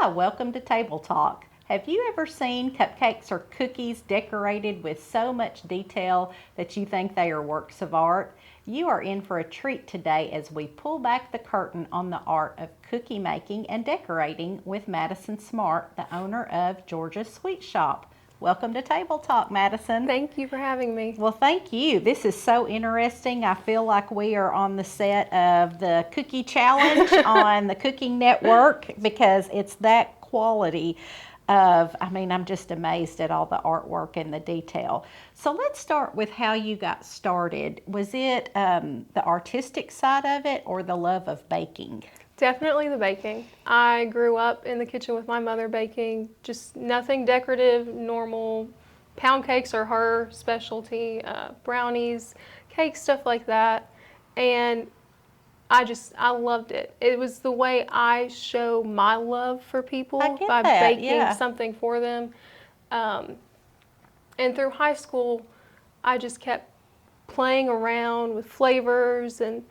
Hi, welcome to Table Talk. Have you ever seen cupcakes or cookies decorated with so much detail that you think they are works of art? You are in for a treat today as we pull back the curtain on the art of cookie making and decorating with Madison Smartt, the owner of Georgia's Sweet Shop. Welcome to Table Talk, Madison. Thank you for having me. Well, thank you. This is so interesting. I feel like we are on the set of the Cookie Challenge on the Cooking Network because it's that quality of, I'm just amazed at all the artwork and the detail. So let's start with how you got started. Was it the artistic side of it or the love of baking? Definitely the baking. I grew up in the kitchen with my mother baking, just nothing decorative, normal. Pound cakes are her specialty, brownies, cakes, stuff like that. And I loved it. It was the way I show my love for people by baking something for them. And through high school, I just kept playing around with flavors and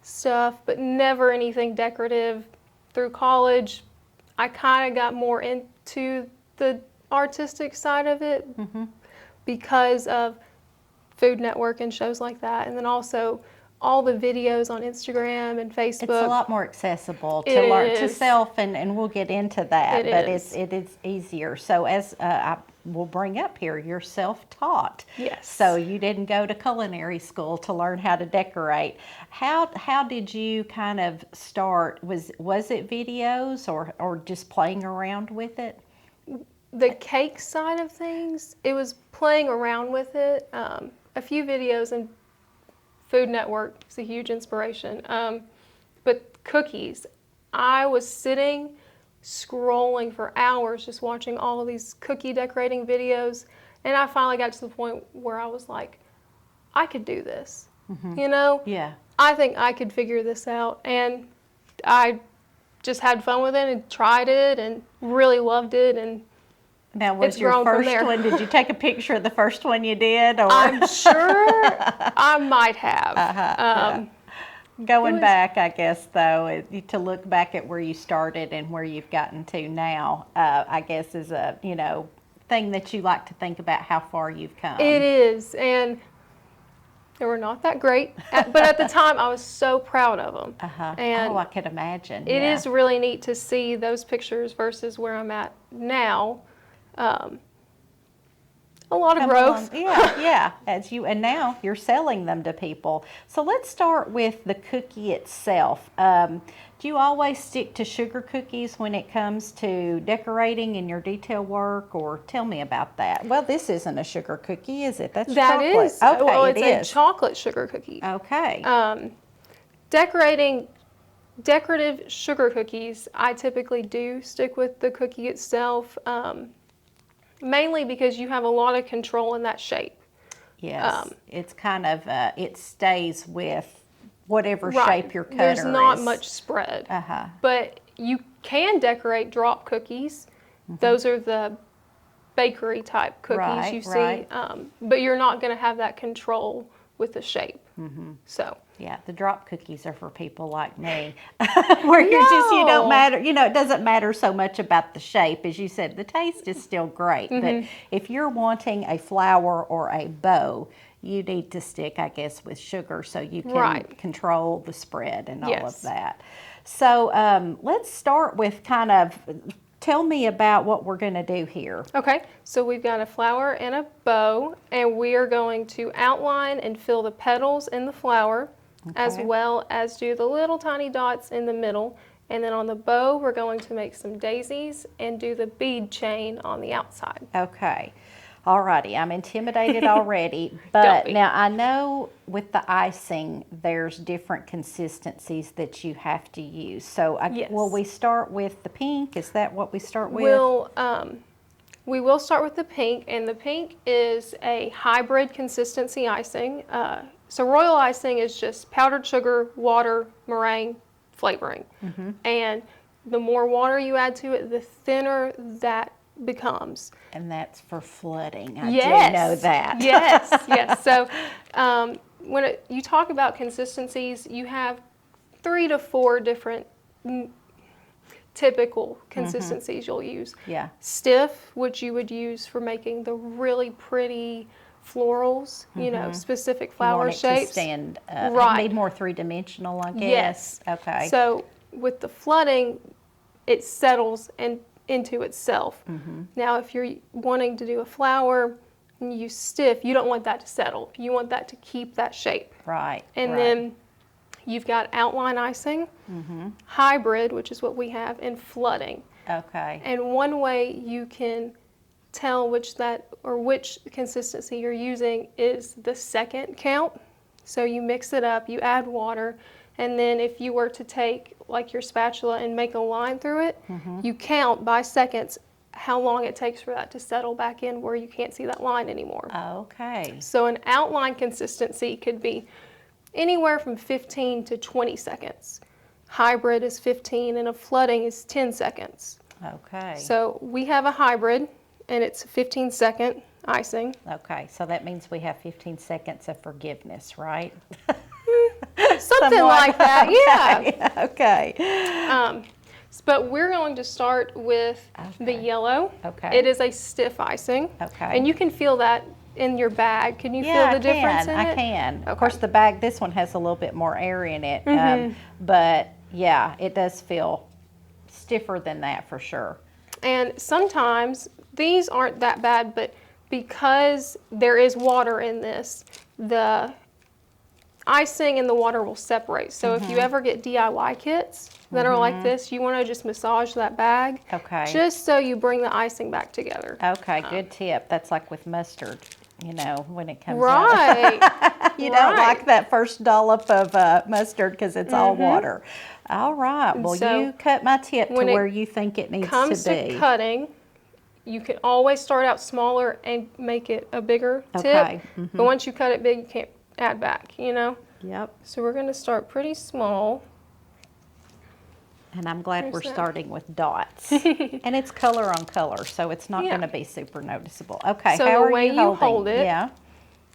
stuff, but never anything decorative. Through college, I kind of got more into the artistic side of it because of Food Network and shows like that, and then also all the videos on Instagram and Facebook. It's a lot more accessible to learn to self, and we'll get into that. It is easier. So as I will bring up here, you're self-taught. Yes. So you didn't go to culinary school to learn how to decorate. How did you kind of start? Was it videos or just playing around with it? The cake side of things, it was playing around with it. A few videos, and Food Network is a huge inspiration. But cookies, I was sitting, scrolling for hours, just watching all of these cookie decorating videos. And I finally got to the point where I was like, I could do this, you know? Yeah. I think I could figure this out. And I just had fun with it and tried it and really loved it. And now, was your first one, did you take a picture of the first one you did? Or? I'm sure I might have. Going back, I guess, though, to look back at where you started and where you've gotten to now, I guess is a, thing that you like to think about how far you've come. It is, and they were not that great, but at the time I was so proud of them. And I could imagine. It is really neat to see those pictures versus where I'm at now. A lot of growth. And now you're selling them to people. So let's start with the cookie itself. Do you always stick to sugar cookies when it comes to decorating in your detail work, or tell me about that? Well, this isn't a sugar cookie, is it? That's chocolate. Is. Okay, well, it's a chocolate sugar cookie. Okay. Decorative sugar cookies, I typically do stick with the cookie itself. Mainly because you have a lot of control in that shape. Yes, it's kind of, it stays with whatever shape your cutter is. There's not much spread. But you can decorate drop cookies. Those are the bakery type cookies you see. But you're not going to have that control with the shape. So. Yeah, the drop cookies are for people like me, where you don't matter, it doesn't matter so much about the shape. As you said, the taste is still great. But if you're wanting a flower or a bow, you need to stick, I guess, with sugar so you can control the spread and all of that. So let's start with tell me about what we're going to do here. Okay, so we've got a flower and a bow, and we are going to outline and fill the petals in the flower, as well as do the little tiny dots in the middle. And then on the bow, we're going to make some daisies and do the bead chain on the outside. Okay. Alrighty, I'm intimidated already. Don't But be. now I know with the icing, there's different consistencies that you have to use. So Yes. will we start with the pink? Is that what we start with? We will start with the pink, and the pink is a hybrid consistency icing. So royal icing is just powdered sugar, water, meringue, flavoring. And the more water you add to it, the thinner that becomes. And that's for flooding. I Yes. do know that. Yes, yes. So when you talk about consistencies, you have 3 to 4 different typical consistencies you'll use. Yeah. Stiff, which you would use for making the really pretty florals, you know, specific You flower want it shapes. to stand up. Right. Need more three-dimensional, I guess. Yes. Okay. So with the flooding, it settles into itself. Now, if you're wanting to do a flower and you use stiff, you don't want that to settle. You want that to keep that shape. Right. And right. then you've got outline icing, hybrid, which is what we have, and flooding. Okay. And one way you can tell which consistency you're using is the second count. So you mix it up, you add water, and then if you were to take like your spatula and make a line through it, you count by seconds how long it takes for that to settle back in where you can't see that line anymore. Okay. So an outline consistency could be anywhere from 15 to 20 seconds. Hybrid is 15 and a flooding is 10 seconds. Okay. So we have a hybrid and it's 15-second icing. Okay, so that means we have 15 seconds of forgiveness, right? Something Somewhat. like that, yeah. Okay. But we're going to start with the yellow. Okay. It is a stiff icing. Okay. And you can feel that in your bag. Can you Yeah, feel the difference in it? I can. Of Okay. course, the bag, this one has a little bit more air in it. But yeah, it does feel stiffer than that for sure. And sometimes these aren't that bad, but because there is water in this, the icing and the water will separate. So if you ever get DIY kits that are like this, you want to just massage that bag. Okay. Just so you bring the icing back together. Okay, good tip. That's like with mustard, you know, when it comes out. Right. You don't Right. like that first dollop of mustard because it's all water. All right. Well, so you cut my tip to when it where you think it needs Comes to be. to cutting, you can always start out smaller and make it a bigger Okay. tip. But once you cut it big, you can't add back, you know? Yep. So we're going to start pretty small. And I'm glad we're There's that. starting with dots. And it's color on color, so it's not Yeah. going to be super noticeable. Okay, So how the are way you you holding? hold it- Yeah.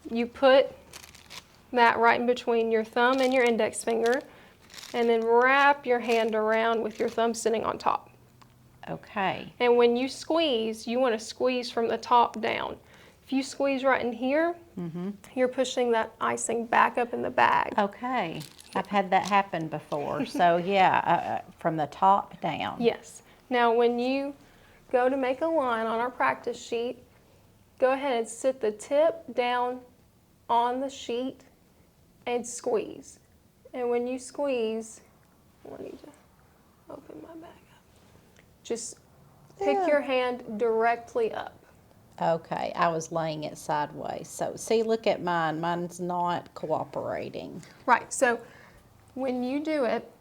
You put that right in between your thumb and your index finger, and then wrap your hand around with your thumb sitting on top. Okay. And when you squeeze, you want to squeeze from the top down. If you squeeze right in here, you're pushing that icing back up in the bag. Okay. I've had that happen before. So yeah, from the top down. Yes. Now when you go to make a line on our practice sheet, go ahead and sit the tip down on the sheet and squeeze. And when you squeeze, I need to open my bag up. Just pick your hand directly up. Okay, I was laying it sideways. So see, look at mine. Mine's not cooperating. Right, so when you do it,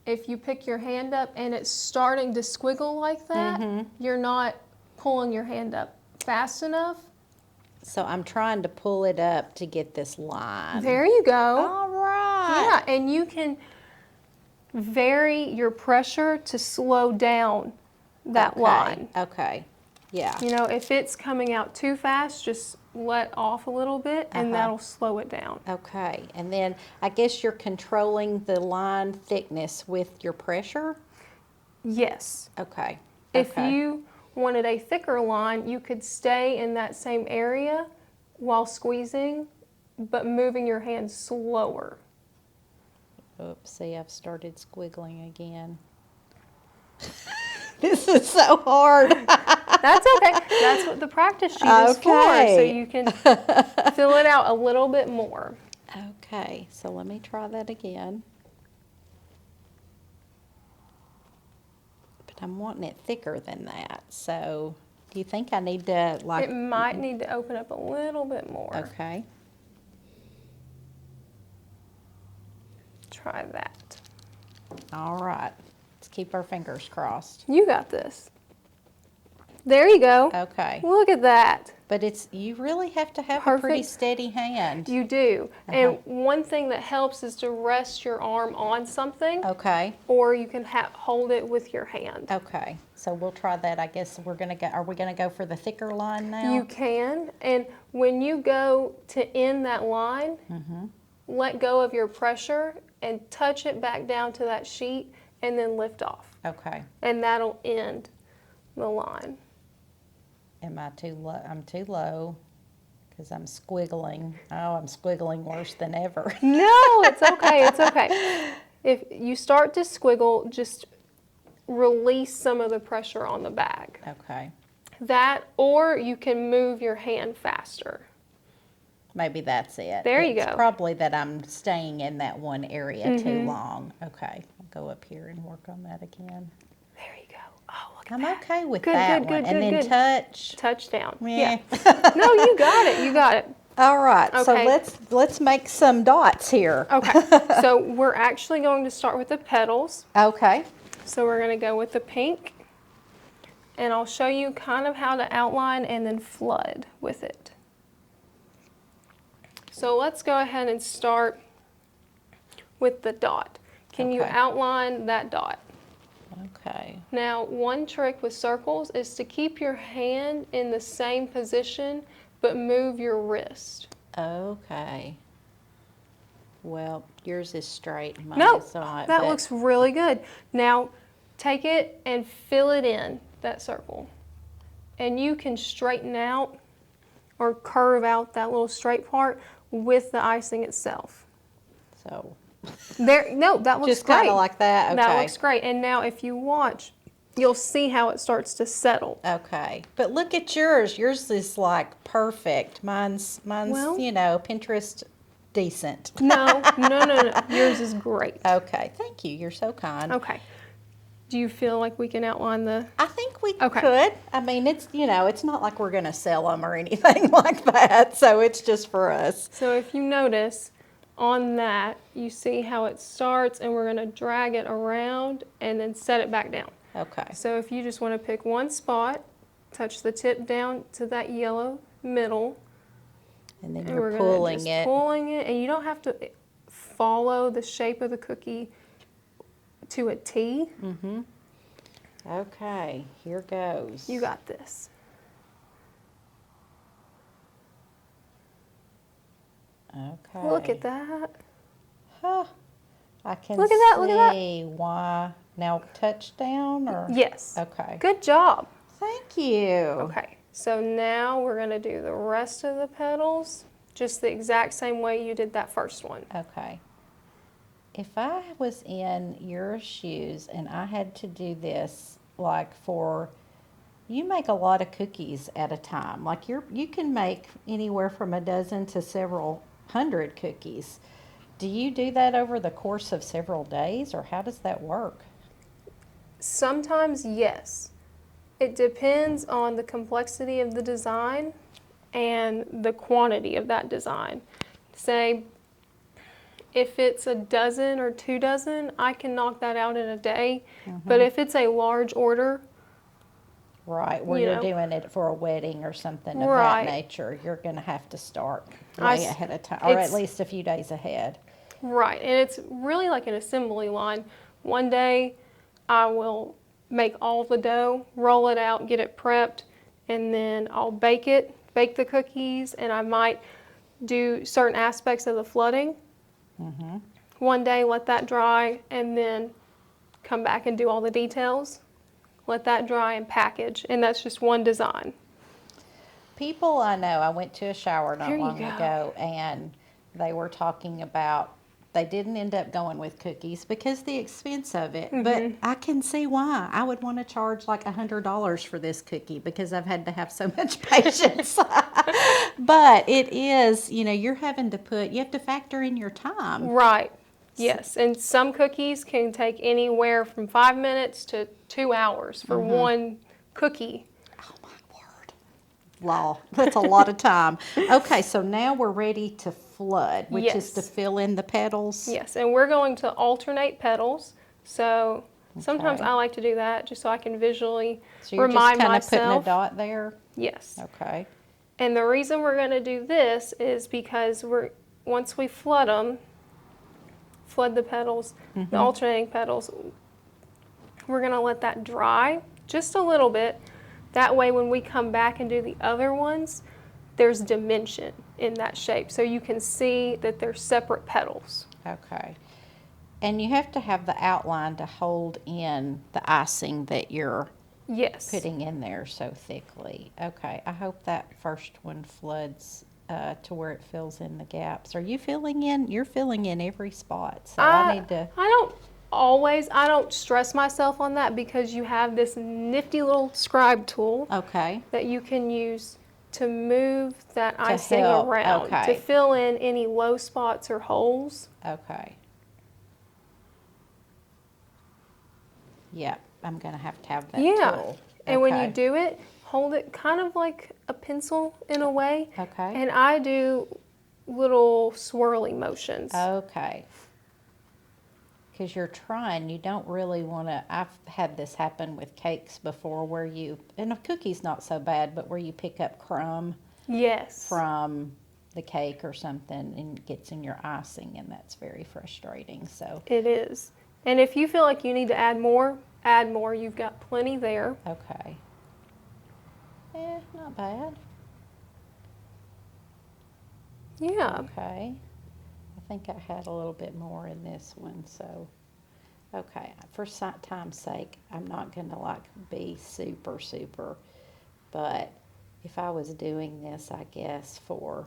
if you pick your hand up and it's starting to squiggle like that, you're not pulling your hand up fast enough. So I'm trying to pull it up to get this line. There you go. All right. Yeah, and you can vary your pressure to slow down that Okay, line. Okay. Yeah. You know, if it's coming out too fast, just let off a little bit and that'll slow it down. Okay. And then I guess you're controlling the line thickness with your pressure? Yes. Okay. If Okay. you wanted a thicker line, you could stay in that same area while squeezing, but moving your hand slower. Oops, see, I've started squiggling again. This is so hard. That's okay. That's what the practice sheet is for, so Okay. you can fill it out a little bit more. Okay, so let me try that again. But I'm wanting it thicker than that, so Do you think I need to like? It might need to open up a little bit more. Okay. Try that. All right. Let's keep our fingers crossed. You got this. There you go. Okay. Look at that. But you really have to have a pretty Perfect. steady hand. You do. Uh-huh. And one thing that helps is to rest your arm on something. Okay. Or you can hold it with your hand. Okay. So we'll try that. I guess we're going to go. Are we going to go for the thicker line now? You can. And when you go to end that line, let go of your pressure and touch it back down to that sheet and then lift off. Okay. And that'll end the line. Am I too low? I'm too low because I'm squiggling. Oh, I'm squiggling worse than ever. No, it's okay. It's okay. If you start to squiggle, just release some of the pressure on the bag. Okay. That, or you can move your hand faster. Maybe that's it. There you It's go. probably that I'm staying in that one area too long. Okay. I'll go up here and work on that again. There you go. Oh, look at I'm that. okay with Good, that good, one. good, And good, then good. touch. Touchdown. Yeah. No, you got it. You got it. All right. So Okay. let's make some dots here. Okay. So we're actually going to start with the petals. Okay. So we're going to go with the pink. And I'll show you kind of how to outline and then flood with it. So let's go ahead and start with the dot. Can you Okay. outline that dot? Okay. Now, one trick with circles is to keep your hand in the same position, but move your wrist. Okay. Well, yours is straight. Mine No, is not. that but- looks really good. Now, take it and fill it in, that circle. And you can straighten out or curve out that little straight part with the icing itself. So There, no, that looks just kind great. of like that. Okay. That looks great. And now if you watch, you'll see how it starts to settle. Okay. But look at yours. Yours is like perfect. Mine's Well- Pinterest decent. No. Yours is great. Okay. Thank you. You're so kind. Okay. Do you feel like we can outline the... I think we Okay. could. I mean, it's not like we're going to sell them or anything like that. So it's just for us. So if you notice on that, you see how it starts and we're going to drag it around and then set it back down. Okay. So if you just want to pick one spot, touch the tip down to that yellow middle, And then and we're you're going to pulling just it. pulling it, and you don't have to follow the shape of the cookie to a T. Okay. Here goes. You got this. Okay. Look at that. Huh. I can Look at that, look at that. see why. Now touchdown or? Yes. Okay. Good job. Thank you. Okay. So now we're going to do the rest of the petals just the exact same way you did that first one. Okay. If I was in your shoes and I had to do this, like you make a lot of cookies at a time. Like you can make anywhere from a dozen to several hundred cookies. Do you do that over the course of several days, or how does that work? Sometimes, yes. It depends on the complexity of the design and the quantity of that design. Say, if it's a dozen or 2 dozen, I can knock that out in a day. But if it's a large order, Right, where You you're know. doing it for a wedding or something of Right. that nature, you're going to have to start I way s- ahead of time, or at it's- least a few days ahead. right, and it's really like an assembly line. One day, I will make all the dough, roll it out, get it prepped, and then I'll bake the cookies, and I might do certain aspects of the flooding. One day, let that dry, and then come back and do all the details. Let that dry and package, and that's just one design. People I know, I went to a shower not There you long go. ago, and they were talking about they didn't end up going with cookies because the expense of it. But I can see why. I would want to charge like $100 for this cookie because I've had to have so much patience. But it is, you're having to you have to factor in your time. Right. Yes, and some cookies can take anywhere from 5 minutes to 2 hours for one cookie. Oh my word. law. That's a lot of time. Okay, so now we're ready to flood, which is to Yes. fill in the petals. Yes, and we're going to alternate petals. So sometimes Okay. I like to do that just so I can visually So you're just remind kind of putting a myself. dot there? Yes. Okay. And the reason we're going to do this is because once we flood them, flood the petals, the alternating petals, we're going to let that dry just a little bit. That way when we come back and do the other ones, there's dimension in that shape. So you can see that they're separate petals. Okay. And you have to have the outline to hold in the icing that you're Yes. putting in there so thickly. Okay, I hope that first one floods to where it fills in the gaps. Are you filling in? You're filling in every spot, so I need to. I don't stress myself on that because you have this nifty little scribe tool Okay. that you can use to move that icing help, around, okay. to fill in any low spots or holes. Okay. Yep, I'm gonna have that tool. And when you Okay. do it, hold it kind of like a pencil in a way. Okay. And I do little swirly motions. Okay. Because you're trying, you don't really want to. I've had this happen with cakes before where and a cookie's not so bad, but where you pick up crumb Yes. from the cake or something and it gets in your icing, and that's very frustrating. So, It is. And if you feel like you need to add more, add more. You've got plenty there. okay. Not bad. Yeah. Okay. I think I had a little bit more in this one, so. Okay, for time's sake, I'm not going to be super, but if I was doing this, I guess, for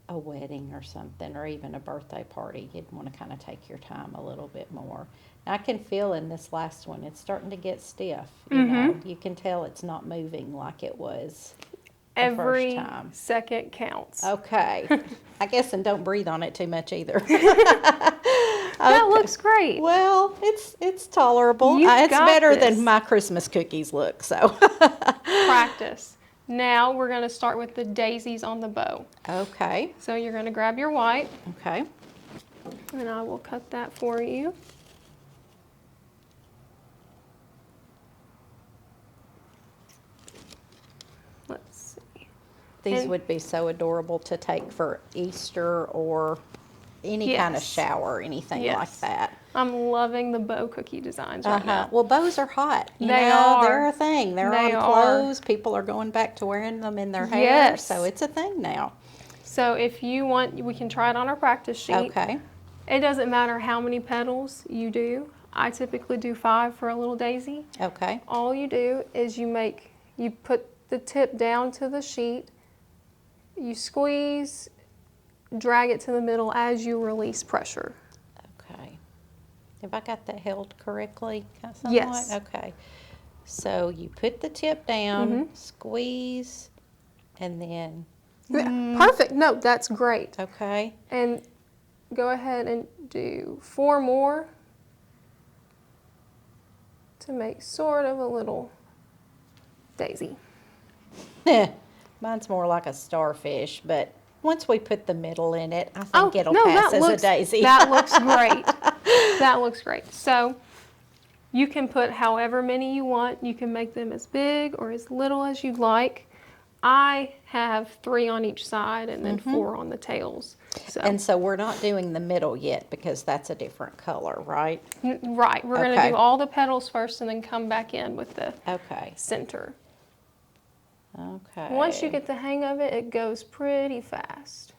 a wedding or something, or even a birthday party, you'd want to kind of take your time a little bit more. And I can feel in this last one, it's starting to get stiff. You know, you can tell it's not moving like it was the Every first time. second counts. Okay. I guess, and don't breathe on it too much either. That looks great. Well, it's tolerable. You've It's got better this. than my Christmas cookies look, so. Practice. Now we're going to start with the daisies on the bow. Okay. So you're going to grab your white, Okay. and I will cut that for you. Let's see. These And- would be so adorable to take for Easter or any kind of Yes. shower, anything like Yes. that. I'm loving the bow cookie designs right now. Well, bows are hot. You They know, are. They're a thing. They're They on are. clothes. People are going back to wearing them in their hair. Yes. So it's a thing now. So if you want, we can try it on our practice sheet. Okay. It doesn't matter how many petals you do. I typically do 5 for a little daisy. Okay. All you do is you put the tip down to the sheet, you squeeze, drag it to the middle as you release pressure. Okay. Have I got that held correctly? Somewhat? Yes. Okay. So you put the tip down, squeeze, and then, Perfect. No, that's great. okay. And go ahead and do 4 more to make sort of a little daisy. Mine's more like a starfish, but once we put the middle in it, I think it'll no, pass that as looks, a daisy. That looks great. That looks great. So you can put however many you want. You can make them as big or as little as you'd like. I have 3 on each side and then 4 on the tails. So. And so we're not doing the middle yet because that's a different color, right? Right. We're going to Okay. do all the petals first and then come back in with the Okay. center. Okay. Once you get the hang of it, it goes pretty fast.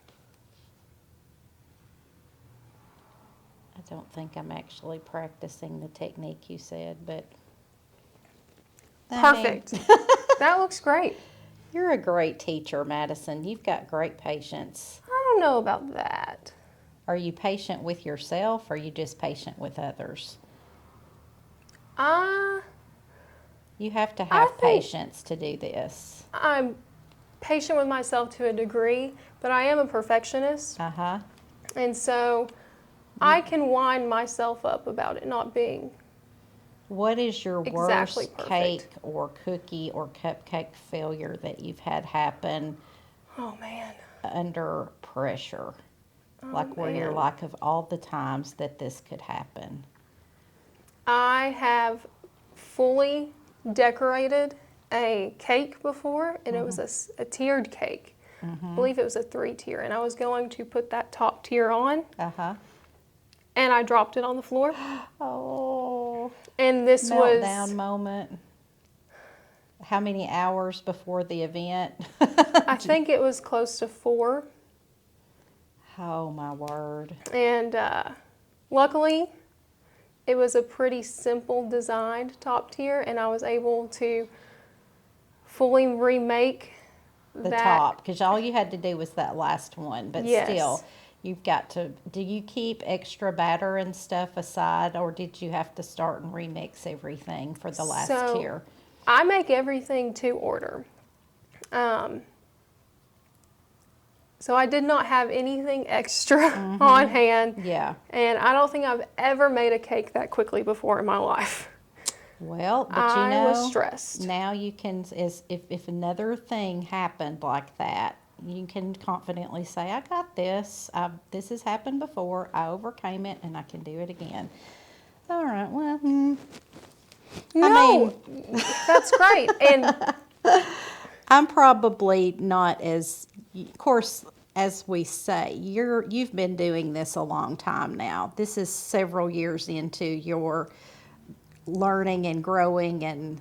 I don't think I'm actually practicing the technique you said, but. I mean, Perfect. That looks great. You're a great teacher, Madison. You've got great patience. I don't know about that. Are you patient with yourself or are you just patient with others? You have to have think- patience to do this. I'm patient with myself to a degree, but I am a perfectionist. Uh-huh. And so I can wind myself up about it not being What is your exactly worst perfect. cake or cookie or cupcake failure that you've had happen Oh man. under pressure? Oh, Like where you're man. like, of all the times that this could happen. I have fully decorated a cake before, and it was a tiered cake. I believe it was a 3-tier, and I was going to put that top tier on, Uh-huh. and I dropped it on the floor. Oh, And this meltdown was, moment. How many hours before the event? I think it was close to 4. Oh, my word. And luckily, it was a pretty simple designed top tier, and I was able to fully remake The that. top, because all you had to do was that last one, but Yes. still, you've got to, do you keep extra batter and stuff aside, or did you have to start and remix everything for the last So, tier? I make everything to order. So I did not have anything extra on hand. Yeah. And I don't think I've ever made a cake that quickly before in my life. Well, but I you know, was stressed. now you can, if another thing happened like that, you can confidently say, I got this. This has happened before. I overcame it, and I can do it again. All right, well, No, that's great. And I'm probably not as, of course, as we say, you've been doing this a long time now. This is several years into your learning and growing, and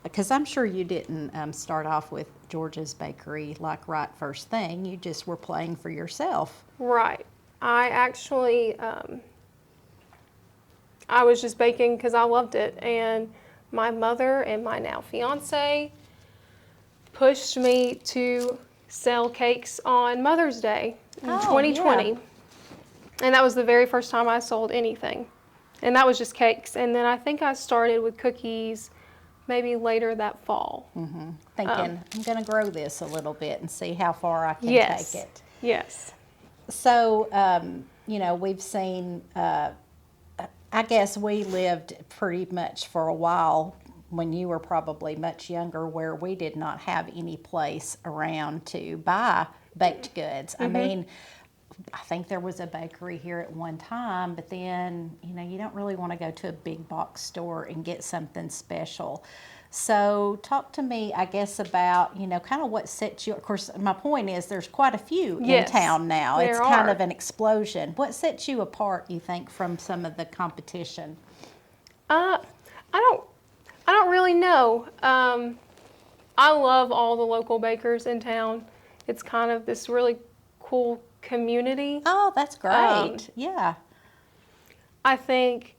because I'm sure you didn't start off with George's Bakery like right first thing. You just were playing for yourself. right, I actually, I was just baking because I loved it. And my mother and my now fiance pushed me to sell cakes on Mother's Day in Oh, 2020. yeah. And that was the very first time I sold anything. And that was just cakes. And then I think I started with cookies maybe later that fall. Thinking, I'm going to grow this a little bit and see how far I can Yes. take it. Yes. So, you know, we've seen, I guess we lived pretty much for a while when you were probably much younger, where we did not have any place around to buy baked goods. I mean, I think there was a bakery here at one time, but then, you know, you don't really want to go to a big box store and get something special. So talk to me, I guess, about, you know, kind of what sets you, of course, my point is there's quite a few Yes, in town now. It's there kind are. of an explosion. What sets you apart, you think, from some of the competition? I don't really know. I love all the local bakers in town. It's kind of this really cool community. Oh, that's great. Yeah. I think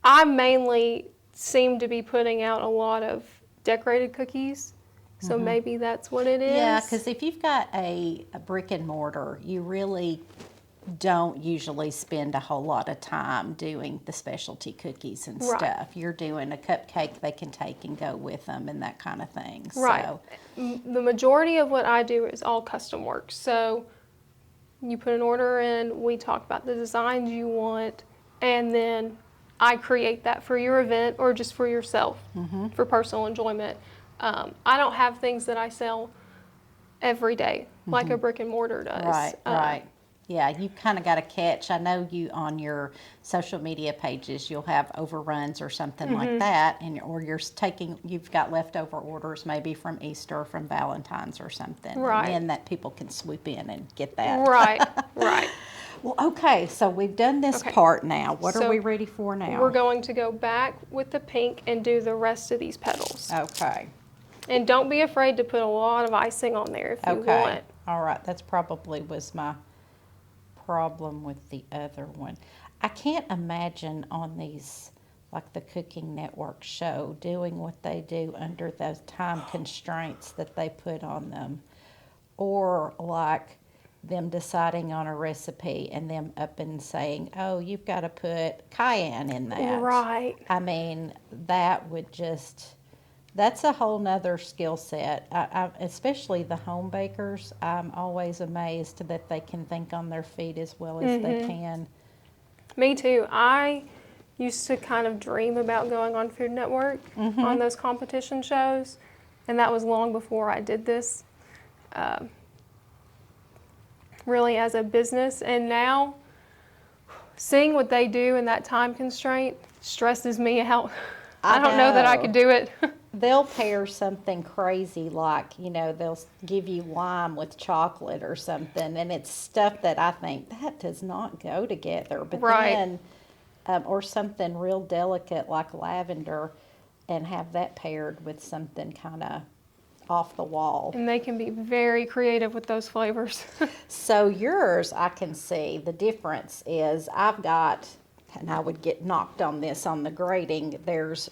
I mainly seem to be putting out a lot of decorated cookies. So maybe that's what it is. Yeah, because if you've got a brick and mortar, you really don't usually spend a whole lot of time doing the specialty cookies and Right. stuff. You're doing a cupcake they can take and go with them and that kind of thing. Right. So, The majority of what I do is all custom work. So you put an order in, we talk about the designs you want, and then I create that for your event or just for yourself for personal enjoyment. I don't have things that I sell every day like a brick and mortar does. right, right. Yeah, you kind of got to catch. I know you on your social media pages, you'll have overruns or something like that, and or you've got leftover orders maybe from Easter or from Valentine's or something, Right. and then that people can swoop in and get that. Right, right. Well, okay, so we've done this Okay. part now. What are So we ready for now? We're going to go back with the pink and do the rest of these petals. Okay. And don't be afraid to put a lot of icing on there if you Okay. want. All right. That's probably was my problem with the other one. I can't imagine on these, like the Cooking Network show, doing what they do under those time constraints that they put on them. Or like them deciding on a recipe and them up and saying, oh, you've got to put cayenne in that. Right. I mean, that would just, that's a whole nother skill set. Especially the home bakers, I'm always amazed that they can think on their feet as well as they can. Me too. I used to kind of dream about going on Food Network on those competition shows, and that was long before I did this really as a business. And now, seeing what they do in that time constraint stresses me out. I don't know that I could do it. They'll pair something crazy like, they'll give you lime with chocolate or something, and it's stuff that I think that does not go together. But then, or something real delicate like lavender, and have that paired with something kind of off the wall. And they can be very creative with those flavors. So yours, I can see the difference is I've got, and I would get knocked on this on the grading, there's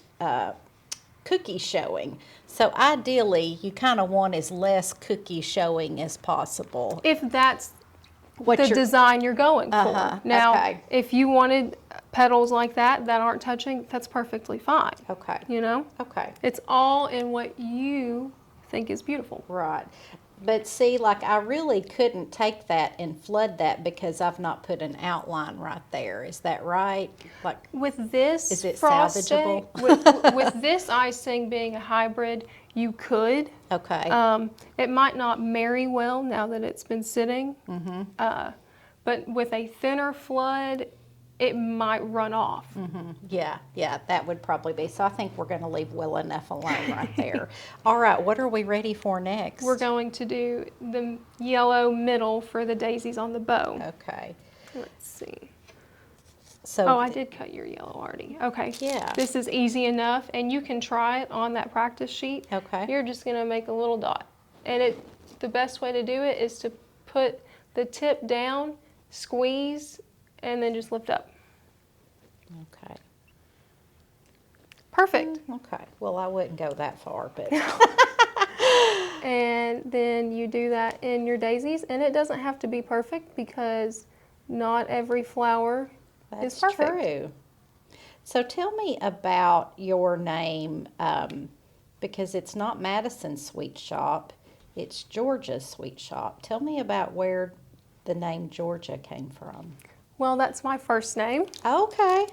cookie showing. So ideally, you kind of want as less cookie showing as possible. If that's the design you're going for. Now, if you wanted petals like that aren't touching, that's perfectly fine. Okay. Okay. It's all in what you think is beautiful. Right. But see, like I really couldn't take that and flood that because I've not put an outline right there. Is that right? Like with this is it frosting, salvageable? with this icing being a hybrid, you could. Okay. It might not marry well now that it's been sitting. But with a thinner flood, it might run off. Yeah, that would probably be. So I think we're going to leave well enough alone right there. All right, what are we ready for next? We're going to do the yellow middle for the daisies on the bow. Okay. Let's see. So I did cut your yellow already. Okay. Yeah. This is easy enough, and you can try it on that practice sheet. Okay. You're just going to make a little dot. And the best way to do it is to put the tip down, squeeze, and then just lift up. Okay. Perfect. Okay. Well, I wouldn't go that far, but. And then you do that in your daisies, and it doesn't have to be perfect because not every flower is perfect. That's true. So tell me about your name, because it's not Madison Sweet Shop, it's Georgia Sweet Shop. Tell me about where the name Georgia came from. Well, that's my first name. Okay.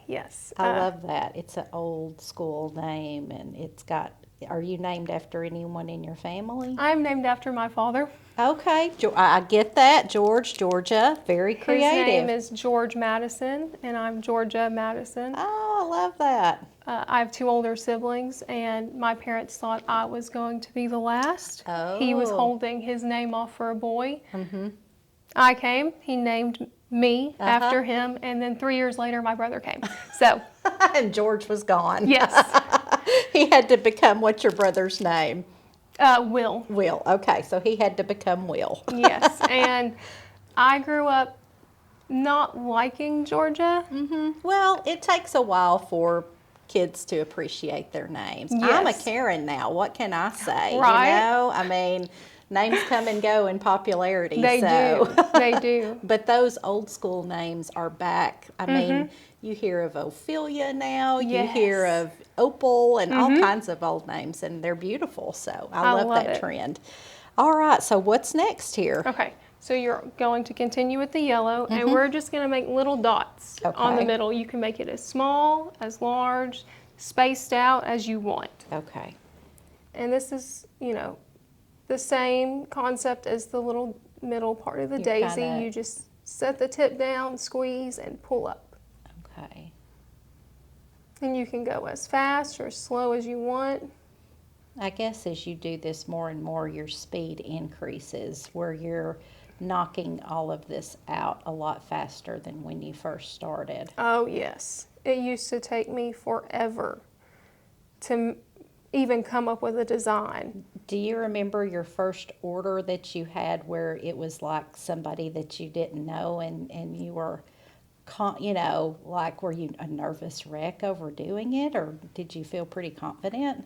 Yes. I love that. It's an old school name, and it's got, are you named after anyone in your family? I'm named after my father. Okay. I get that. George, Georgia. Very creative. His name is George Madison, and I'm Georgia Madison. Oh, I love that. I have two older siblings, and my parents thought I was going to be the last. Oh. He was holding his name off for a boy. I came. He named me after him, and then 3 years later, my brother came. So, and George was gone. Yes. He had to become, what's your brother's name? Will. Will. Okay, so he had to become Will. Yes, and I grew up not liking Georgia. Well, it takes a while for kids to appreciate their names. Yes. I'm a Karen now. What can I say? Right. I mean, names come and go in popularity. They do. They do. But those old school names are back. I mean, you hear of Ophelia now. You hear of Opal and all kinds of old names, and they're beautiful. So I love that trend. All right. So what's next here? Okay. So you're going to continue with the yellow, and we're just going to make little dots on the middle. You can make it as small, as large, spaced out as you want. Okay. And this is, the same concept as the little middle part of the daisy. You just set the tip down, squeeze, and pull up. Okay. And you can go as fast or as slow as you want. I guess as you do this more and more, your speed increases, where you're knocking all of this out a lot faster than when you first started. Oh, yes. It used to take me forever to even come up with a design. Do you remember your first order that you had where it was like somebody that you didn't know and you were, like, were you a nervous wreck over doing it, or did you feel pretty confident?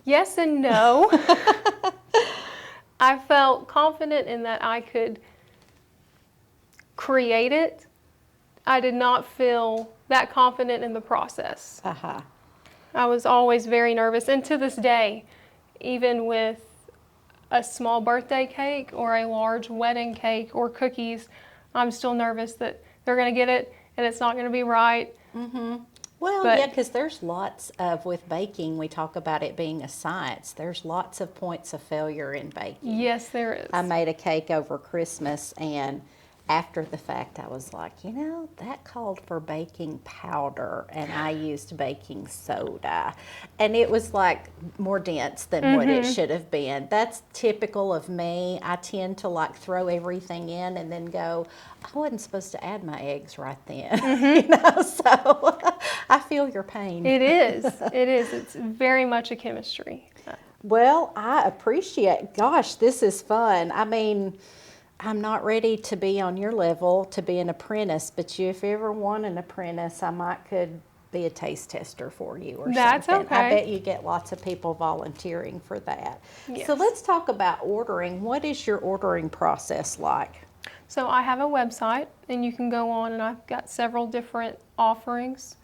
Yes and no. I felt confident in that I could create it. I did not feel that confident in the process. I was always very nervous, and to this day, even with a small birthday cake or a large wedding cake or cookies, I'm still nervous that they're going to get it and it's not going to be right. Well, But- yeah, because there's lots of, with baking, we talk about it being a science. There's lots of points of failure in baking. Yes, there is. I made a cake over Christmas, and after the fact, I was like, that called for baking powder, and I used baking soda. And it was like more dense than what it should have been. That's typical of me. I tend to like throw everything in and then go, I wasn't supposed to add my eggs right then. So I feel your pain. It is. It is. It's very much a chemistry. Well, I appreciate, gosh, this is fun. I mean, I'm not ready to be on your level to be an apprentice, but if you ever want an apprentice, I could be a taste tester for you or That's something. I okay. bet you get lots of people volunteering for that. Yes. So let's talk about ordering. What is your ordering process like? So I have a website, and you can go on, and I've got several different offerings.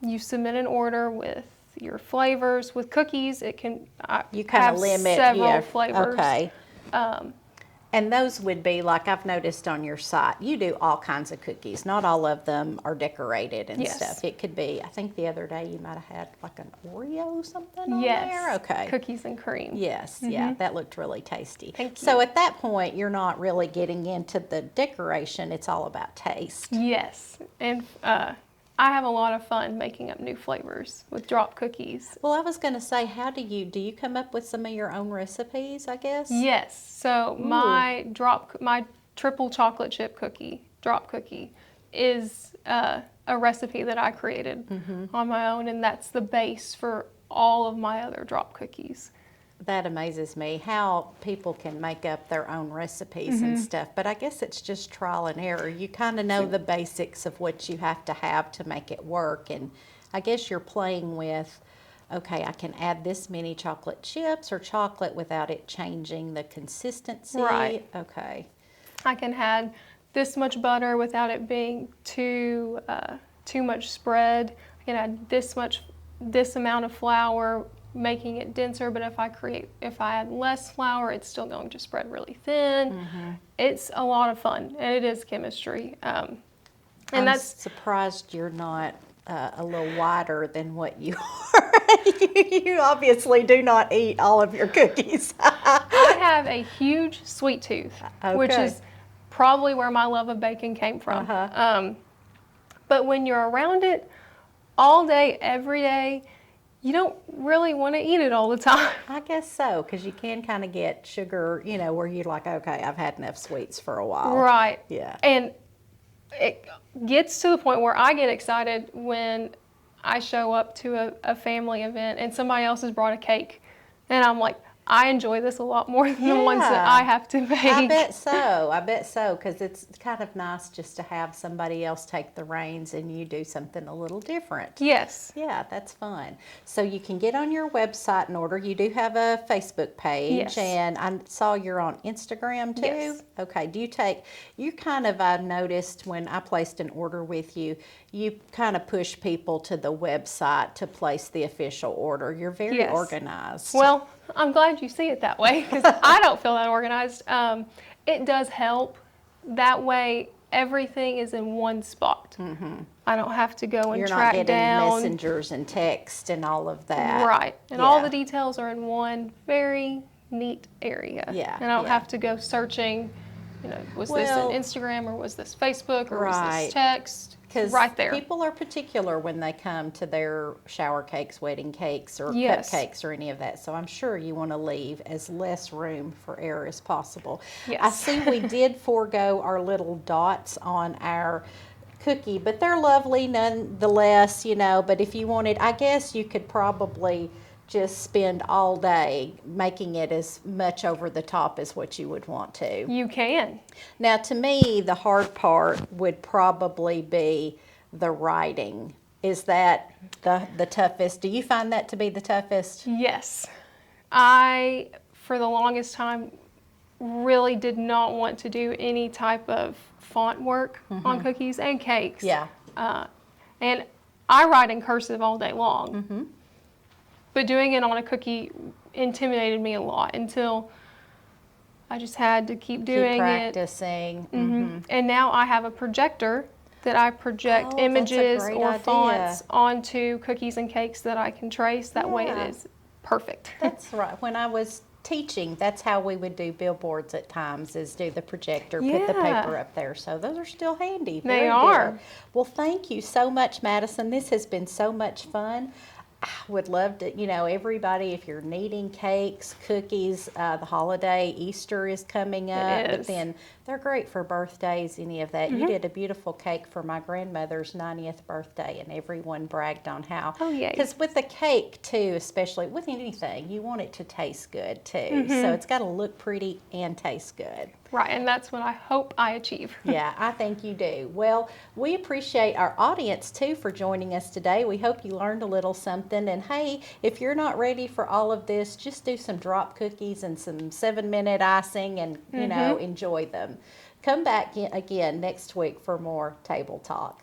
You submit an order with your flavors. With cookies, it can You kind have of limit several flavors. Okay. And those would be, like I've noticed on your site, you do all kinds of cookies. Not all of them are decorated and Yes. stuff. It could be, I think the other day you might have had like an Oreo something on Yes. there. Okay. Cookies and cream. Yes, yeah, that looked really tasty. Thank So you. at that point, you're not really getting into the decoration. It's all about taste. Yes. And I have a lot of fun making up new flavors with drop cookies. Well, I was going to say, how do you come up with some of your own recipes, I guess? Yes. So my triple chocolate chip cookie, drop cookie, is a recipe that I created on my own, and that's the base for all of my other drop cookies. That amazes me how people can make up their own recipes and stuff, but I guess it's just trial and error. You kind of know the basics of what you have to make it work, and I guess you're playing with, okay, I can add this many chocolate chips or chocolate without it changing the consistency. Right. Okay. I can add this much butter without it being too much spread. I can add this amount of flour, making it denser, but if I add less flour, it's still going to spread really thin. It's a lot of fun, and it is chemistry. And I'm surprised you're not a little wider than what you are. You obviously do not eat all of your cookies. I have a huge sweet tooth, which Okay. is probably where my love of bacon came from. But when you're around it all day, every day, you don't really want to eat it all the time. I guess so, because you can kind of get sugar, where you're like, okay, I've had enough sweets for a while. Right. Yeah. And it gets to the point where I get excited when I show up to a family event and somebody else has brought a cake. And I'm like, I enjoy this a lot more than the ones that Yeah. I have to make. I bet so, because it's kind of nice just to have somebody else take the reins and you do something a little different. Yes. Yeah, that's fun. So you can get on your website and order. You do have a Facebook page, Yes. and I saw you're on Instagram too. Yes. Okay. I've noticed when I placed an order with you, you kind of push people to the website to place the official order. You're very Yes. organized. Well, I'm glad you see it that way because I don't feel that organized. It does help. That way, everything is in one spot. I don't have to go and You're not track getting down. messengers and text and all of that. Right. And all Yeah. the details are in one very neat area. Yeah, And I don't yeah. have to go searching, was this Well, an Instagram or was this Facebook or was right. this text? Because Right there. people are particular when they come to their shower cakes, wedding cakes, or Yes. cupcakes or any of that. So I'm sure you want to leave as less room for error as possible. Yes. I see we did forego our little dots on our cookie, but they're lovely nonetheless, But if you wanted, I guess you could probably just spend all day making it as much over the top as what you would want to. You can. Now, to me, the hard part would probably be the writing. Is that the toughest? Do you find that to be the toughest? Yes. I, for the longest time, really did not want to do any type of font work on cookies and cakes. Yeah. And I write in cursive all day long. But doing it on a cookie intimidated me a lot until I just had to keep Keep doing it. practicing. And now I have a projector that I project Oh, that's a images great or idea. fonts onto cookies and cakes that I can trace. That way Yeah. it is perfect. That's right. When I was teaching, that's how we would do billboards at times, is do the projector, put the Yeah. paper up there. So those are still handy. They Very are. good. Well, thank you so much, Madison. This has been so much fun. I would love to, everybody, if you're needing cakes, cookies, the holiday, Easter is coming up, but is. then they're great for birthdays, any of that. You did a beautiful cake for my grandmother's 90th birthday, and everyone bragged on how. Oh, yay. Because with the cake, too, especially with anything, you want it to taste good, too. So it's got to look pretty and taste good. Right, and that's what I hope I achieve. Yeah, I think you do. Well, we appreciate our audience too for joining us today. We hope you learned a little something. And hey, if you're not ready for all of this, just do some drop cookies and some 7-minute icing and, enjoy them. Come back again next week for more Table Talk.